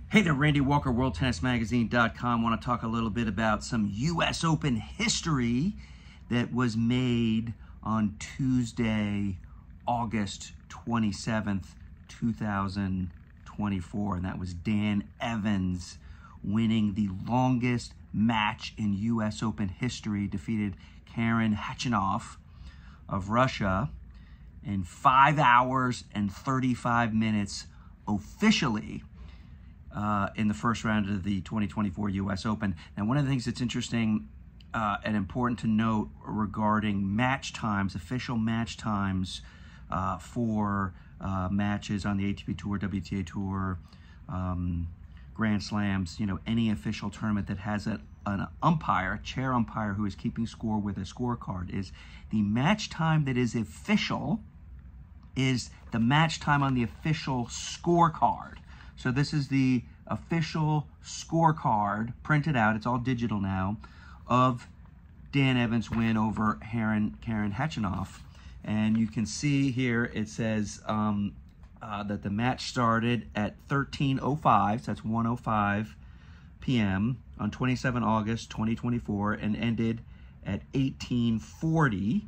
Hey there, Randy Walker, WorldTennisMagazine.com. Want to talk a little bit about some U.S. Open history that was made on Tuesday, August 27th, 2024. And that was Dan Evans winning the longest match in U.S. Open history, defeated Karen Khachanov of Russia in 5 hours and 35 minutes officially. In the first round of the 2024 U.S. Open. Now, one of the things that's interesting and important to note regarding match times, official match times for matches on the ATP Tour, WTA Tour, Grand Slams, any official tournament that has an umpire, a chair umpire who is keeping score with a scorecard, is the match time that is official is the match time on the official scorecard. So this is the official scorecard printed out, it's all digital now, of Dan Evans' win over Karen Khachanov. And you can see here it says that the match started at 13:05, so that's 1:05 p.m. on 27 August 2024 and ended at 18:40.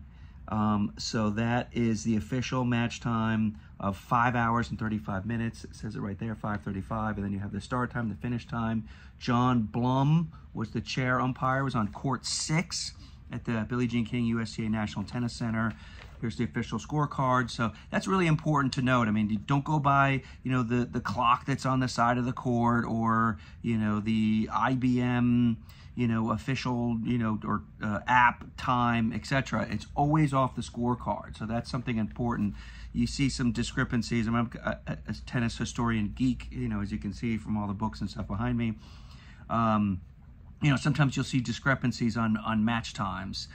So that is the official match time of 5 hours and 35 minutes. It says it right there, 5:35. And then you have the start time, the finish time. John Blum was the chair umpire, was on court 6 at the Billie Jean King USTA National Tennis Center. Here's the official scorecard. So that's really important to note. I mean, you don't go by, the clock that's on the side of the court or, the IBM, official, or app time, etc. It's always off the scorecard. So that's something important. You see some discrepancies. I'm a tennis historian geek, as you can see from all the books and stuff behind me. Sometimes you'll see discrepancies on match times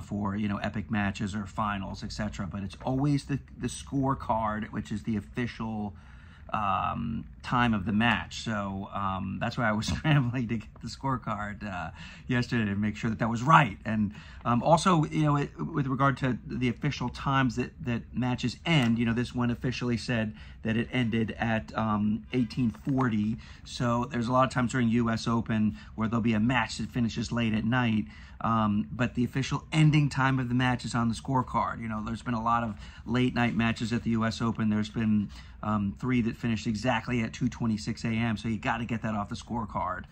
for, epic matches or finals, etc. But it's always the scorecard, which is the official time of the match. So that's why I was scrambling to get the scorecard yesterday to make sure that was right. And also, with regard to the official times that matches end, this one officially said that it ended at 18:40. So there's a lot of times during U.S. Open where there'll be a match that finishes late at night, but the official ending time of the match is on the scorecard. There's been a lot of late night matches at the U.S. Open. There's been 3 that finished exactly at 2:26 a.m. So you got to get that off the scorecard,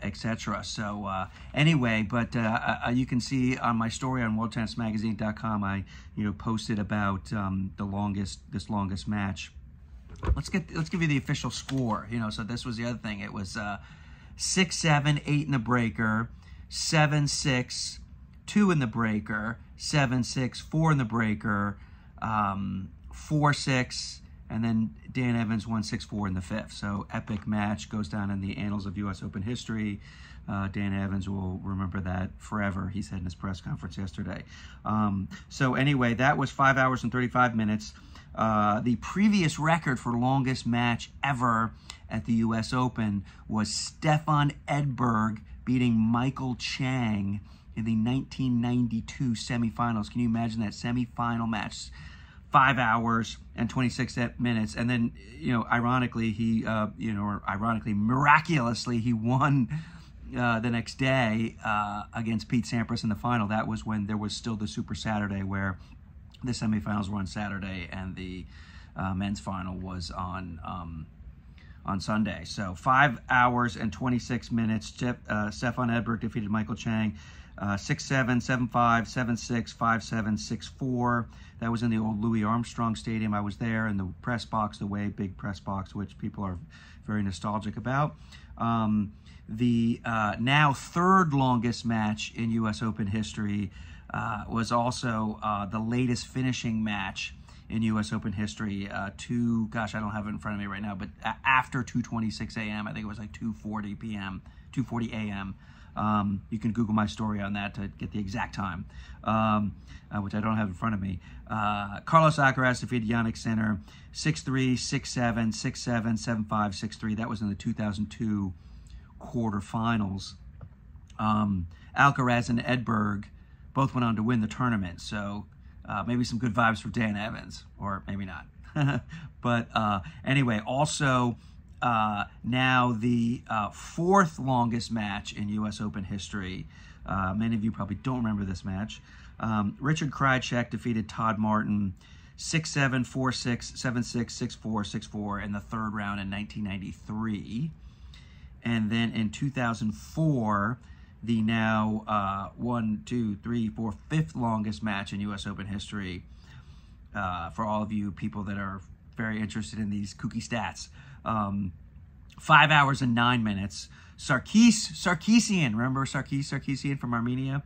etc. So anyway, but you can see on my story on WorldTennisMagazine.com, I posted about this longest match. Let's give you the official score. So this was the other thing. It was 6-7, 8 in the breaker, 7-6, 2 in the breaker, 7-6, 4 in the breaker, 4-6, and then Dan Evans won 6-4 in the 5th. So epic match, goes down in the annals of U.S. Open history. Dan Evans will remember that forever, he said in his press conference yesterday. So anyway, that was 5 hours and 35 minutes. The previous record for longest match ever at the U.S. Open was Stefan Edberg beating Michael Chang in the 1992 semifinals. Can you imagine that semifinal match? 5 hours and 26 minutes, and then ironically miraculously he won the next day against Pete Sampras in the final. That was when there was still the Super Saturday, where the semifinals were on Saturday and the men's final was on Sunday. So 5 hours and 26 minutes. Stefan Edberg defeated Michael Chang 6-7, 7-5, 7-6, 5-7, 6-4. That was in the old Louis Armstrong Stadium. I was there in the press box, the way big press box, which people are very nostalgic about. The now third longest match in U.S. Open history was also the latest finishing match in U.S. Open history. Gosh, I don't have it in front of me right now, but after 2:26 a.m., I think it was like 2:40 p.m., 2:40 a.m. You can Google my story on that to get the exact time, which I don't have in front of me. Carlos Alcaraz defeated Yannick Sinner 6-3, 6-7, 6-7, 7-5, 6-3. That was in the 2002 quarterfinals. Alcaraz and Edberg both went on to win the tournament, so maybe some good vibes for Dan Evans, or maybe not. But anyway, also now the fourth longest match in U.S. Open history. Many of you probably don't remember this match. Richard Krajicek defeated Todd Martin 6-7, 4-6, 7-6, 6-4, 6-4 in the third round in 1993. And then in 2004, the now 5th longest match in U.S. Open history. For all of you people that are very interested in these kooky stats. 5 hours and 9 minutes. Sarkisian, remember Sarkisian from Armenia,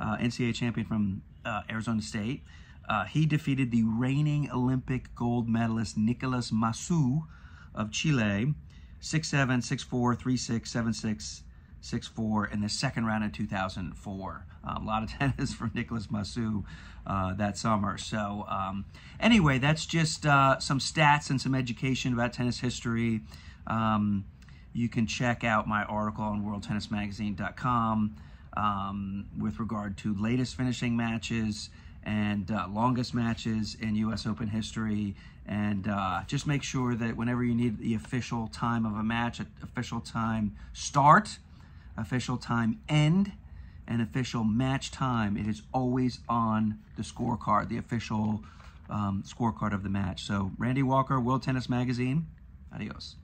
NCAA champion from Arizona State. He defeated the reigning Olympic gold medalist Nicolas Massou of Chile, 6-7, 6-4, 3-6, 7-6, 6-4 in the second round in 2004. A lot of tennis for Nicolas Massou that summer. So anyway, that's just some stats and some education about tennis history. You can check out my article on worldtennismagazine.com with regard to latest finishing matches and longest matches in U.S. Open history. And just make sure that whenever you need the official time of a match, official time start, official time end, and official match time, it is always on the scorecard, the official scorecard of the match. So Randy Walker, World Tennis Magazine. Adios.